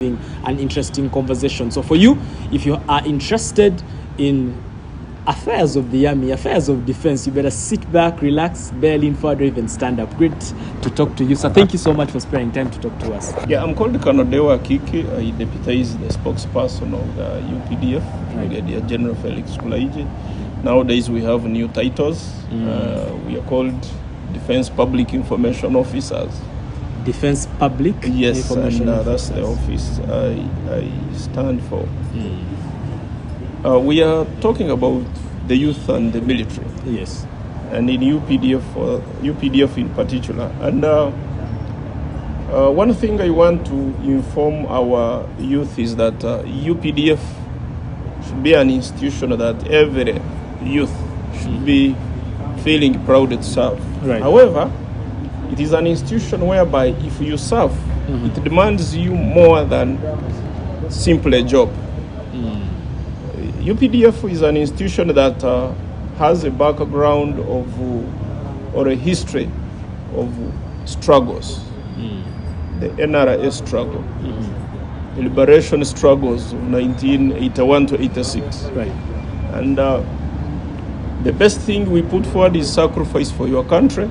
an interesting conversation. So for you, if you are interested in affairs of the army, affairs of defense, you better sit back, relax, barely in further, even stand up. Great to talk to you. So thank you so much for sparing time to talk to us. Yeah, I'm called Kanodewa Kiki. I deputize the spokesperson of the UPDF, Brigadier General Felix Kulaije. Nowadays we have new titles. We are called Defense Public Information Officers. Defense Public Information Officers. That's the office I stand for. We are talking about the youth and the military. Yes. And in UPDF in particular. And one thing I want to inform our youth is that UPDF should be an institution that every youth should be feeling proud to serve. Right. However, it is an institution whereby if you serve, it demands you more than simply a job. UPDF is an institution that has a background of or a history of struggles. The NRA struggle, the liberation struggles of 1981 to 86. Right. And the best thing we put forward is sacrifice for your country,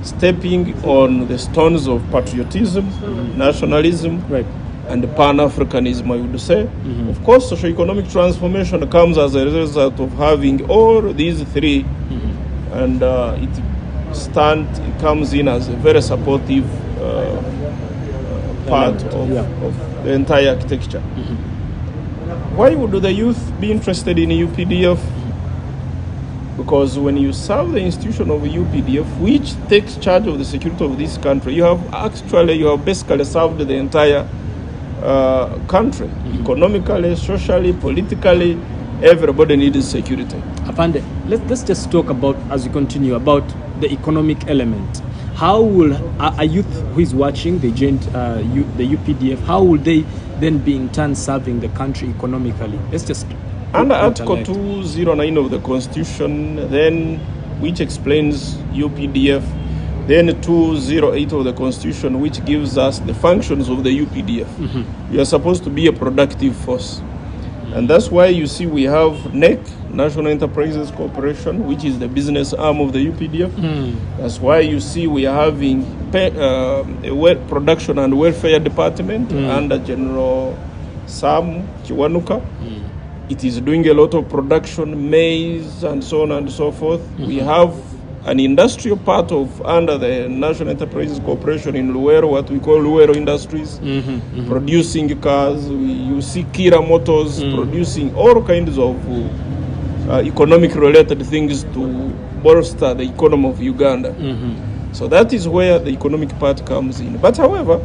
stepping on the stones of patriotism, nationalism, Right. and Pan-Africanism, I would say. Of course, socio-economic transformation comes as a result of having all these three, and it comes in as a very supportive part of the entire architecture. Why would the youth be interested in UPDF? Because when you serve the institution of UPDF, which takes charge of the security of this country, you have basically served the entire country. Economically, socially, politically, everybody needs security. Apande, let's just talk about, as we continue, about the economic element. How will a youth who is watching, they joined the UPDF, how will they then be in turn serving the country economically? Let's just... Under Article 209 of the Constitution, then, which explains UPDF, then 208 of the Constitution, which gives us the functions of the UPDF. We are supposed to be a productive force. And that's why you see we have NEC, National Enterprises Corporation, which is the business arm of the UPDF. That's why you see we are having a production and welfare department under General Sam Kiwanuka. It is doing a lot of production, maize, and so on and so forth. We have an industrial part of under the National Enterprises Corporation in Luero, what we call Luero Industries, producing cars. You see Kira Motors producing all kinds of economic-related things to bolster the economy of Uganda. So that is where the economic part comes in. But however,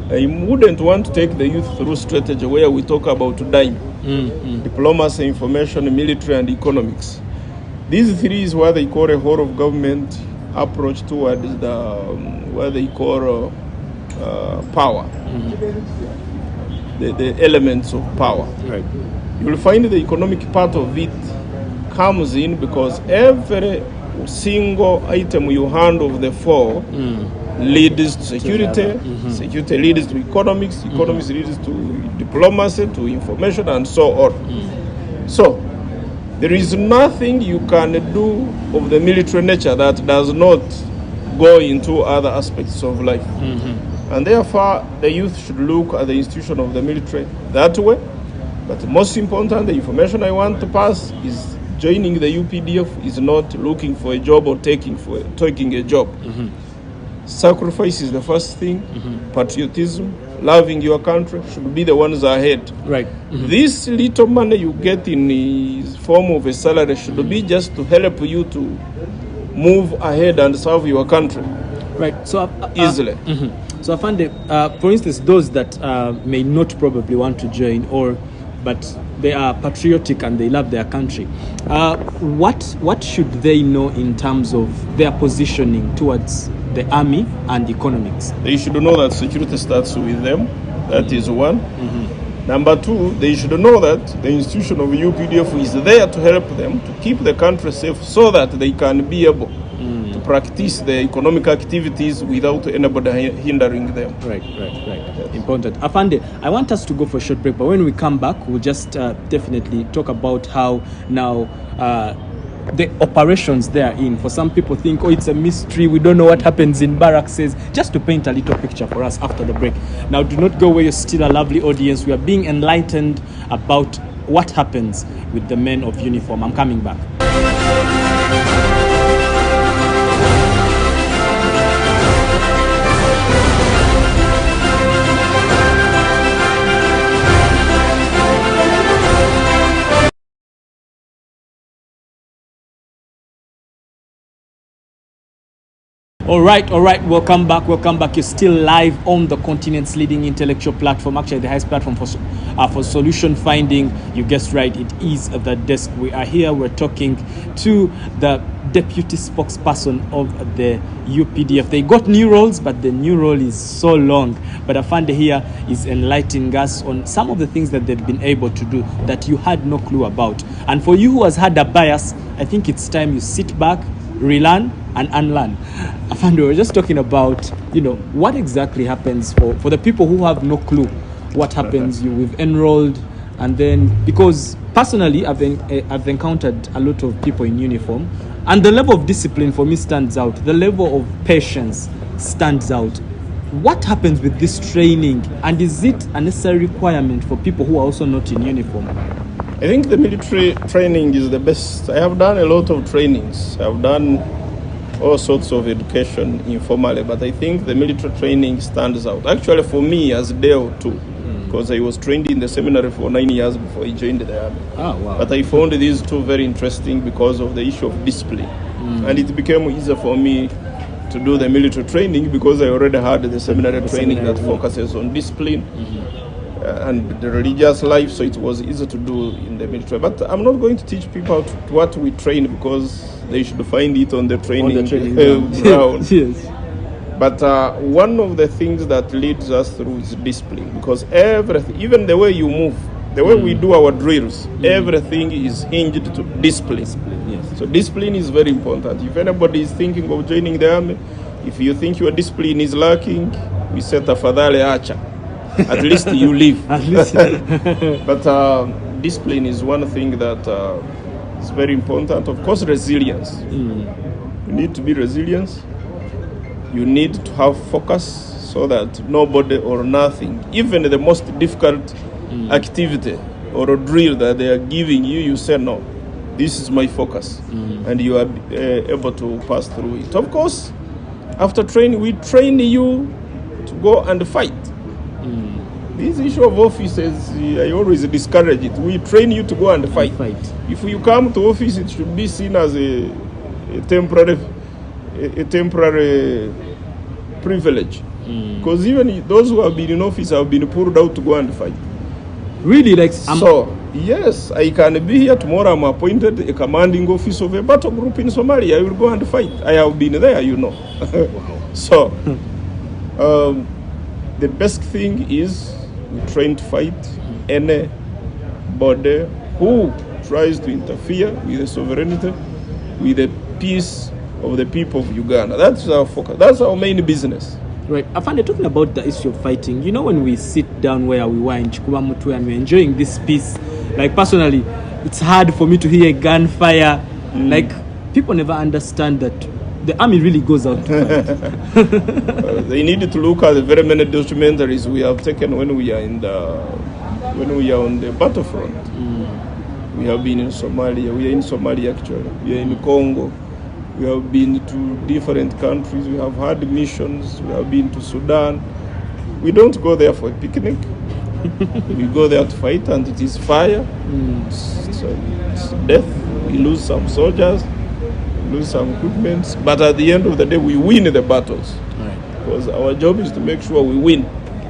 I wouldn't want to take the youth through strategy where we talk about dime, diplomacy, information, military, and economics. These three is what they call a whole of government approach towards the what they call power, the elements of power. Right. You will find the economic part of it comes in because every single item you hand of the four leads to security, security leads to economics, economics leads to diplomacy, to information, and so on. So, there is nothing you can do of the military nature that does not go into other aspects of life. And therefore, the youth should look at the institution of the military that way. But most important, the information I want to pass is joining the UPDF is not looking for a job or taking a job. Sacrifice is the first thing. Patriotism, loving your country should be the ones ahead. Right. This little money you get in the form of a salary should be just to help you to move ahead and serve your country. Right. So easily. So Afande, for instance, those that may not probably want to join, but they are patriotic and they love their country. What should they know in terms of their positioning towards the army and economics? They should know that security starts with them. That is one. Number two, they should know that the institution of UPDF is there to help them to keep the country safe so that they can be able to practice their economic activities without anybody hindering them. Right. important. Afande, I want us to go for a short break, but when we come back, we'll just definitely talk about how now the operations they are in. For some people think, oh, it's a mystery, we don't know what happens in barracks, just to paint a little picture for us after the break. Now, do not go where you're still a lovely audience. We are being enlightened about what happens with the men of uniform. I'm coming back. All right, welcome back. You're still live on the continent's leading intellectual platform, actually the highest platform for solution finding. You guessed right, it is The Desk. We are here, we're talking to the deputy spokesperson of the UPDF. They got new roles, but the new role is so long. But Afande here is enlightening us on some of the things that they've been able to do that you had no clue about. And for you who has had a bias, I think it's time you sit back, relearn and unlearn. Afande, we're just talking about, what exactly happens for the people who have no clue what happens. We've enrolled, and then, because personally I've encountered a lot of people in uniform, and the level of discipline for me stands out. The level of patience stands out. What happens with this training, and is it a necessary requirement for people who are also not in uniform? I think the military training is the best. I have done a lot of trainings. I've done all sorts of education informally, but I think the military training stands out. Actually, for me, as Dale too, because I was trained in the seminary for 9 years before I joined the army. Oh, wow. But I found these two very interesting because of the issue of discipline. And it became easier for me to do the military training because I already had the seminary training that focuses on discipline. And the religious life, so it was easy to do in the military. But I'm not going to teach people what we train, because they should find it on the training ground. Yes. But one of the things that leads us through is discipline, because everything, even the way you move, the way we do our drills, everything is hinged to discipline. Yes. So discipline is very important. If anybody is thinking of joining the army, if you think your discipline is lacking, we say tafadhali acha. At least you live. At least. But discipline is one thing that is very important. Of course, resilience. You need to be resilient. You need to have focus so that nobody or nothing, even the most difficult activity or a drill that they are giving you, you say, no, this is my focus. And you are able to pass through it. Of course, after training, we train you to go and fight. This issue of offices, I always discourage it. We train you to go and fight. If you come to office, it should be seen as a temporary privilege. Because even those who have been in office have been pulled out to go and fight. Really? So, yes, I can be here tomorrow. I'm appointed a commanding officer of a battle group in Somalia. I will go and fight. I have been there, So, the best thing is we train to fight anybody who tries to interfere with the sovereignty, with the peace of the people of Uganda. That's our focus. That's our main business. Right. Afande, talking about the issue of fighting, when we sit down where we were in Chikubamutu and we're enjoying this peace, like personally, it's hard for me to hear gunfire. Like, people never understand that the army really goes out to fight. They need to look at the very many documentaries we have taken when we are on the battlefront. We have been in Somalia. We are in Somalia actually. We are in Congo. We have been to different countries. We have had missions. We have been to Sudan. We don't go there for a picnic. We go there to fight, and it is fire. It's death. We lose some soldiers. Lose some equipment, but at the end of the day, we win the battles. Because our job is to make sure we win.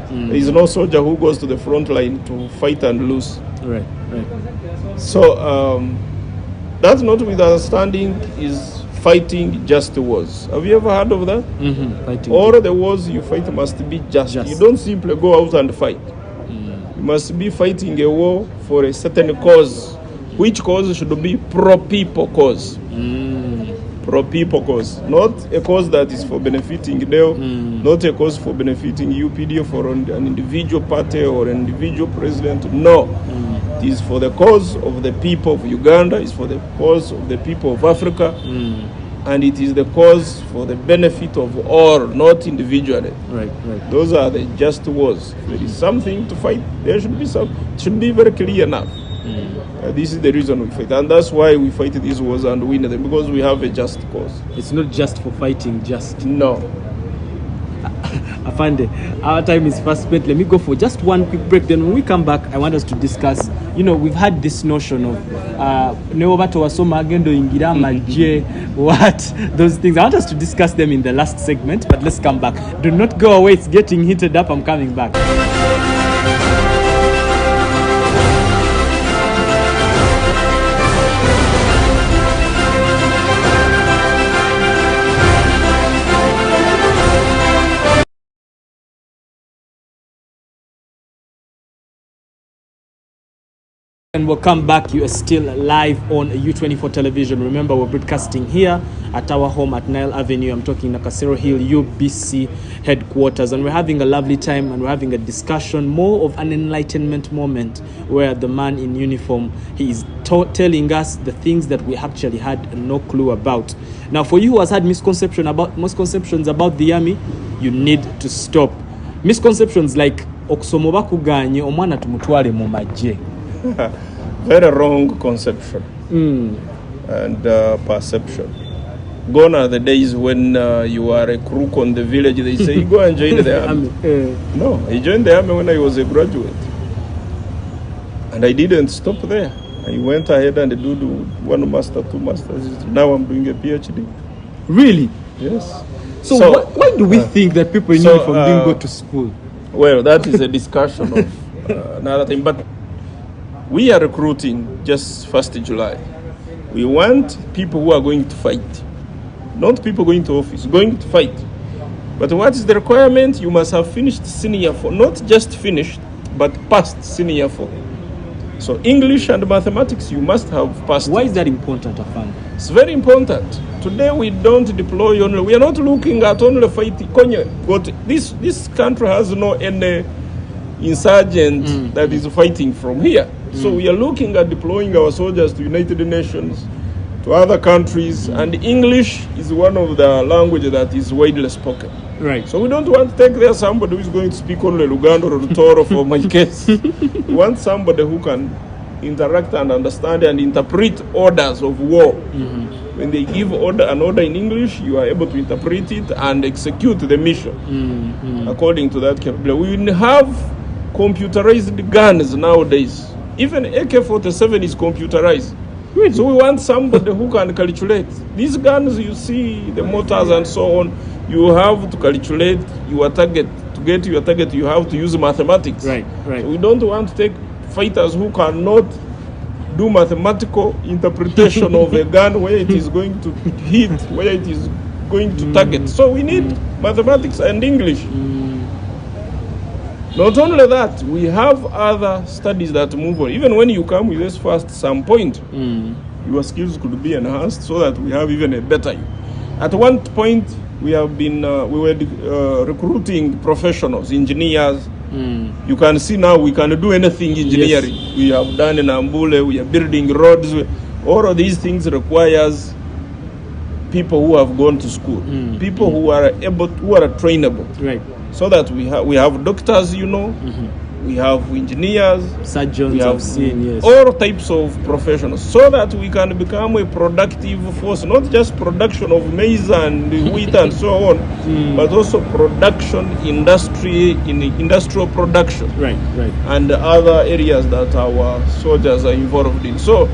There is no soldier who goes to the front line to fight and lose. Right. So that's not with understanding is fighting just wars. Have you ever heard of that? Fighting. All the wars you fight must be just. You don't simply go out and fight. You must be fighting a war for a certain cause. Which cause should be pro-people cause. pro-people cause, not a cause that is for benefiting Deo, not a cause for benefiting UPDF or an individual party or an individual president. No, it is for the cause of the people of Uganda, it's for the cause of the people of Africa, and it is the cause for the benefit of all, not individually. Right. Those are the just wars. If there is something to fight, there should be some. It should be very clear enough. This is the reason we fight, and that's why we fight these wars and win them, because we have a just cause. It's not just for fighting, just. No. Afande, our time is fast spent. Let me go for just one quick break. Then when we come back, I want us to discuss, we've had this notion of what, those things. I want us to discuss them in the last segment, but let's come back. Do not go away. It's getting heated up. I'm coming back. And welcome back. You are still live on U24 television. Remember, we're broadcasting here at our home at Nile Avenue. I'm talking Nakasero Hill, UBC headquarters. And we're having a lovely time, and we're having a discussion, more of an enlightenment moment, where the man in uniform, he is telling us the things that we actually had no clue about. Now, for you who has had misconceptions about the army, you need to stop. Misconceptions like okusomo bakuganye omwana tumutwale mu majje. Very wrong conception and perception. Gone are the days when you are a crook on the village. They say, go and join the army. No, I joined the army when I was a graduate. And I didn't stop there. I went ahead and did 1 master, 2 masters. Now I'm doing a PhD. Really? Yes. So why do we think that people in uniform didn't go to school? Well, that is a discussion of another thing. But we are recruiting just 1st July. We want people who are going to fight, not people going to office, going to fight. But what is the requirement? You must have finished senior 4, not just finished, but passed senior 4. So English and mathematics, you must have passed. Why is that important, Afan? It's very important. Today we don't deploy only. We are not looking at only fighting. But this country has no any insurgent that is fighting from here. So we are looking at deploying our soldiers to United Nations, to other countries, and English is one of the languages that is widely spoken. Right. So we don't want to take there somebody who is going to speak only Luganda or Toro for my case. We want somebody who can interact and understand and interpret orders of war. When they give an order in English, you are able to interpret it and execute the mission according to that capability. We have computerized guns nowadays. Even AK-47 is computerized. Really? So we want somebody who can calculate. These guns, you see, the motors and so on, you have to calculate your target. To get your target, you have to use mathematics. Right. So we don't want to take fighters who cannot do mathematical interpretation of a gun, where it is going to hit, where it is going to target. So we need mathematics and English. Not only that, we have other studies that move on. Even when you come with this first some point, your skills could be enhanced so that we have even a better you. At one point, we have been we were recruiting professionals, engineers. You can see now we can do anything engineering. Yes. We have done in Ambule, we are building roads. All of these things requires people who have gone to school, people who are trainable. Right. So that we have doctors, we have engineers, surgeons, we have yes. all types of professionals, so that we can become a productive force, not just production of maize and wheat and so on, but also production, industrial production, right, and other areas that our soldiers are involved in. So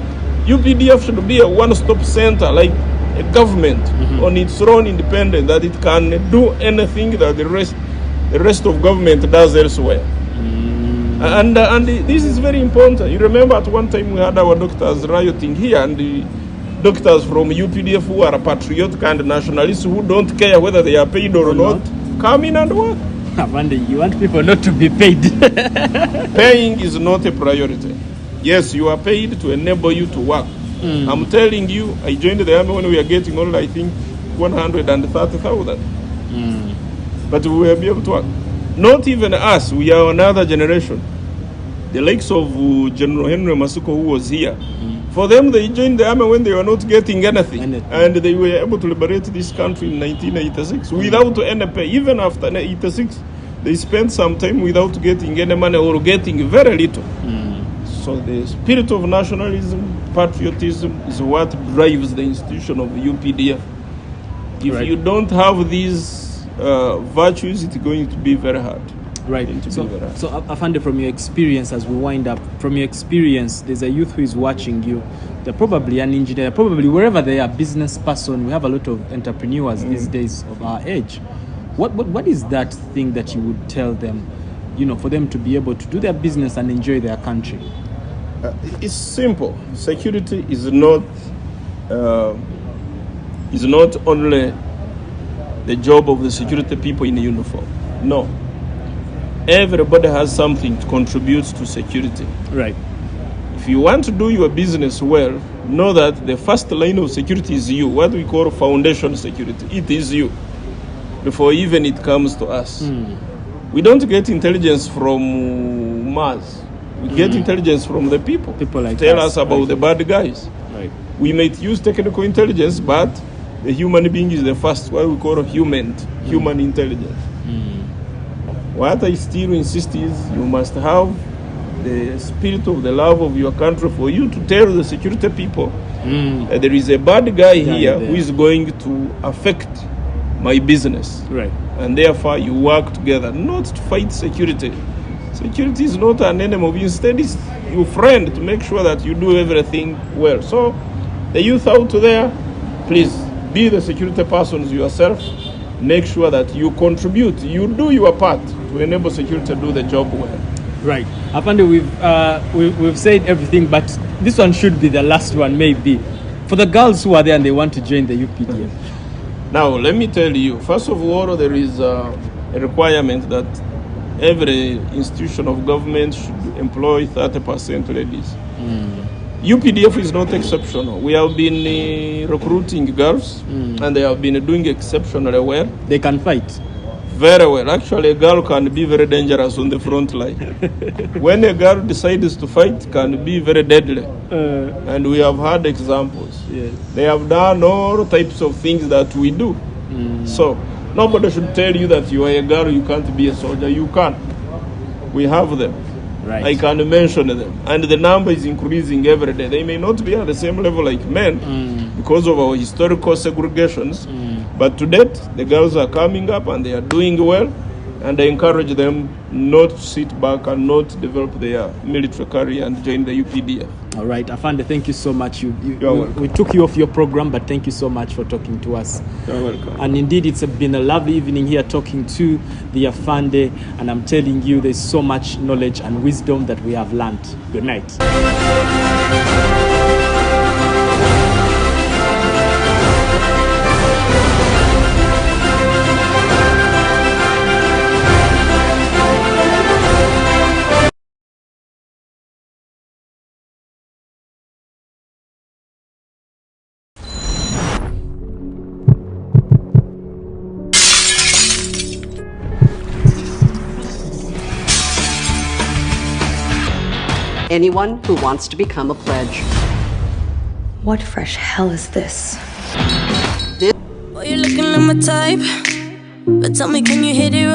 UPDF should be a one-stop center, like a government on its own, independent, that it can do anything that the rest of government does elsewhere. And this is very important. You remember at one time we had our doctors rioting here, and the doctors from UPDF who are patriotic and nationalists who don't care whether they are paid or not come in and work. Amanda, you want people not to be paid. Paying is not a priority. Yes, you are paid to enable you to work. I'm telling you, I joined the army when we were getting only, I think, 130,000. But we were able to work. Not even us, we are another generation. The likes of General Henry Masuko, who was here. For them, they joined the army when they were not getting anything. And they were able to liberate this country in 1986 without any pay. Even after 86, they spent some time without getting any money or getting very little. So the spirit of nationalism, patriotism is what drives the institution of the UPDF. If you don't have these virtues, it's going to be very hard. Right. So Afande, from your experience, as we wind up, from your experience, there's a youth who is watching you. They're probably an engineer, probably wherever they are, business person. We have a lot of entrepreneurs these days of our age. What is that thing that you would tell them, for them to be able to do their business and enjoy their country? It's simple. Security is not only the job of the security people in uniform. No. Everybody has something to contribute to security. Right. If you want to do your business well, know that the first line of security is you. What we call foundation security. It is you. Before even it comes to us. We don't get intelligence from Mars. We get intelligence from the people. People like tell us about the bad guys. Right. We might use technical intelligence, but the human being is the first, what we call human intelligence. What I still insist is you must have the spirit of the love of your country for you to tell the security people that there is a bad guy here who is going to affect my business. Right. And therefore you work together, not to fight security. Security is not an enemy. Instead, it's your friend to make sure that you do everything well. So the youth out there, please be the security persons yourself. Make sure that you contribute, you do your part to enable security to do the job well. Right. Afande, we've said everything, but this one should be the last one, maybe. For the girls who are there and they want to join the UPDF. Now, let me tell you, first of all, there is a requirement that every institution of government should employ 30% ladies. UPDF is not exceptional. We have been recruiting girls, and they have been doing exceptionally well. They can fight. Very well. Actually, a girl can be very dangerous on the front line. When a girl decides to fight, it can be very deadly. And we have had examples. Yes. They have done all types of things that we do. So nobody should tell you that you are a girl, you can't be a soldier. You can. We have them. Right. I can mention them. And the number is increasing every day. They may not be at the same level like men because of our historical segregations. But to date, the girls are coming up and they are doing well. And I encourage them not to sit back and not develop their military career and join the UPDF. All right, Afande, thank you so much. You're welcome. We took you off your program, but thank you so much for talking to us. You're welcome. And indeed, it's been a lovely evening here talking to the Afande, and I'm telling you, there's so much knowledge and wisdom that we have learned. Good night. Anyone who wants to become a pledge. What fresh hell is this? Boy, you're looking like my type, but tell me, can you hit it right?